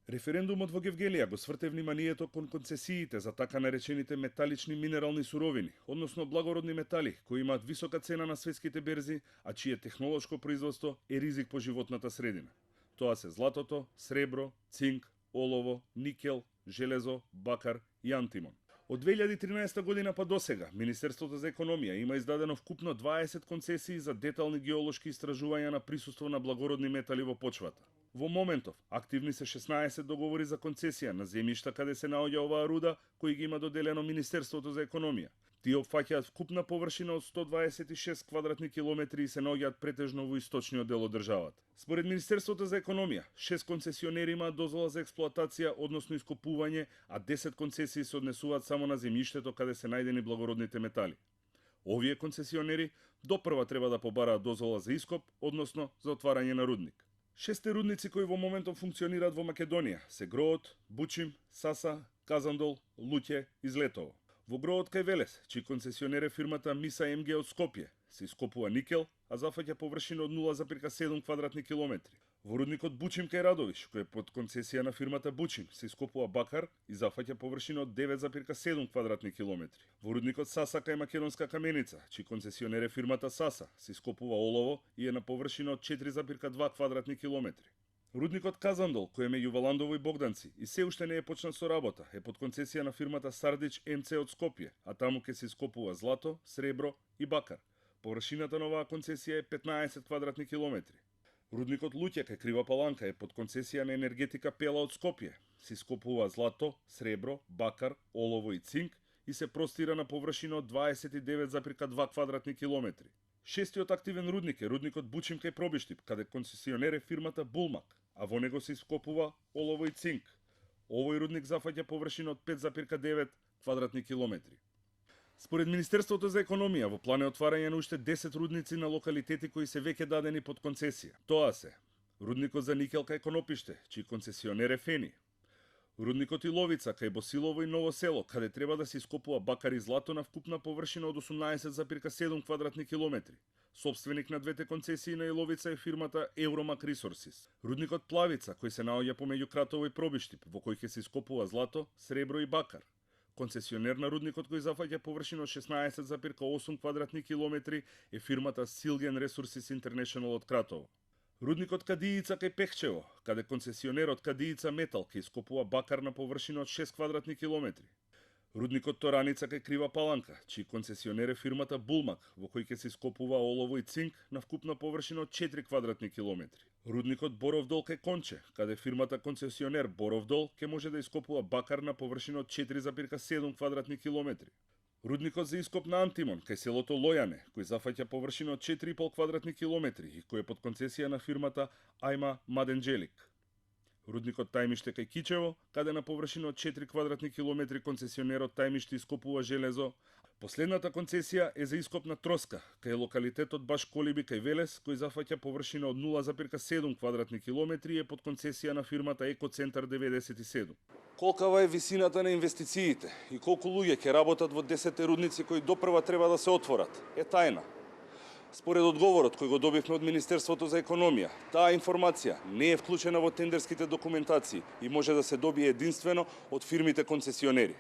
Референдумот во Гевгелија го сврте вниманието кон концесиите за така наречените металични минерални суровини, односно благородни метали кои имаат висока цена на светските берзи, а чие технолошко производство е ризик по животната средина. Тоа се златото, сребро, цинк, олово, никел, железо, бакар и антимон. Од 2013 година па досега, Министерството за економија има издадено вкупно 20 концесии за детални геолошки истражувања на присуство на благородни метали во почвата. Во моментов, активни се 16 договори за концесија на земјишта каде се наоѓа оваа руда, кои ги има доделено Министерството за економија. Тие опфаќаат вкупна површина од 126 квадратни километри и се наоѓаат претежно во источниот дел од државата. Според Министерството за економија, 6 концесионери имаат дозвола за експлоатација, односно ископување, а 10 концесии се однесуваат само на земјиштето каде се најдени благородните метали. Овие концесионери допрва треба да побараат дозвола за ископ, односно за отварање на рудник. 6 рудници кои во моментот функционираат во Македонија се Гроот, Бучим, Саса, Казандол, Луќе и Злетово. Во Гроот кај Велес, чиј концесионер е фирмата Миса МГ од Скопје, се ископува никел, а зафаќа површина од 0,7 квадратни километри. Во рудникот Бучим кај Радовиш, кој е под концесија на фирмата Бучим, се ископува бакар и зафаќа површина од 9,7 квадратни километри. Во рудникот Саса кај Македонска каменица, чиј концесионер е фирмата Саса, се ископува олово и е на површина од 4,2 квадратни километри. Рудникот Казандол, кој е меѓу Валандово и Богданци и се уште не е почнал со работа, е под концесија на фирмата Сардич МЦ од Скопје, а таму ќе се ископува злато, сребро и бакар. Површината на оваа концесија е 15 квадратни километри. Рудникот Луќе кај Крива Паланка е под концесија на Енергетика Пела од Скопје. Се ископува злато, сребро, бакар, олово и цинк и се простира на површина од 29,2 квадратни километри. Шестиот активен рудник е рудникот Бучим кај Пробиштип, каде концесионер е фирмата Булмак, а во него се ископува олово и цинк. Овој рудник зафаќа површина од 5,9 квадратни километри. Според Министерството за економија, во план е отварање на уште 10 рудници на локалитети кои се веќе дадени под концесија. Тоа се рудникот за никел кај Конопиште, чиј концесионер е Фени. Рудникот Иловица кај Босилово и Ново село, каде треба да се ископува бакар и злато на вкупна површина од 18,7 квадратни километри. Собственик на двете концесии на Иловица е фирмата Евромак Ресурсис. Рудникот Плавица, кој се наоѓа помеѓу Кратово и Пробиштип, во кој ќе се ископува злато, сребро и бакар. Концесионер на рудникот кој зафаќа површина од 16,8 квадратни километри е фирмата Силген Ресурсис Интернешнл од Кратово. Рудникот Кадијица кај Пехчево, каде концесионерот Кадијица Метал ќе ископува бакар на површина од 6 квадратни километри. Рудникот Тораница кај Крива Паланка, чиј концесионер е фирмата Булмак, во кој ќе се ископува олово и цинк на вкупна површина од 4 квадратни километри. Рудникот Боровдол кај Конче, каде фирмата концесионер Боровдол ќе може да ископува бакар на површина од 4,7 квадратни километри. Рудникот за ископ на антимон кај селото Лојане, кој зафаќа површина од 4,5 квадратни километри и кој е под концесија на фирмата Ајма Маденџелик. Рудникот Тајмиште кај Кичево, каде на површина од 4 квадратни километри концесионерот Тајмиште ископува железо. Последната концесија е за ископ на Троска, кај локалитетот Баш Колиби кај Велес, кој зафаќа површина од 0,7 квадратни километри и е под концесија на фирмата Екоцентар 97. Колкава е висината на инвестициите и колку луѓе ќе работат во 10 рудници кои допрва треба да се отворат, е тајна. Според одговорот кој го добивме од Министерството за економија, таа информација не е вклучена во тендерските документации и може да се добие единствено од фирмите концесионери.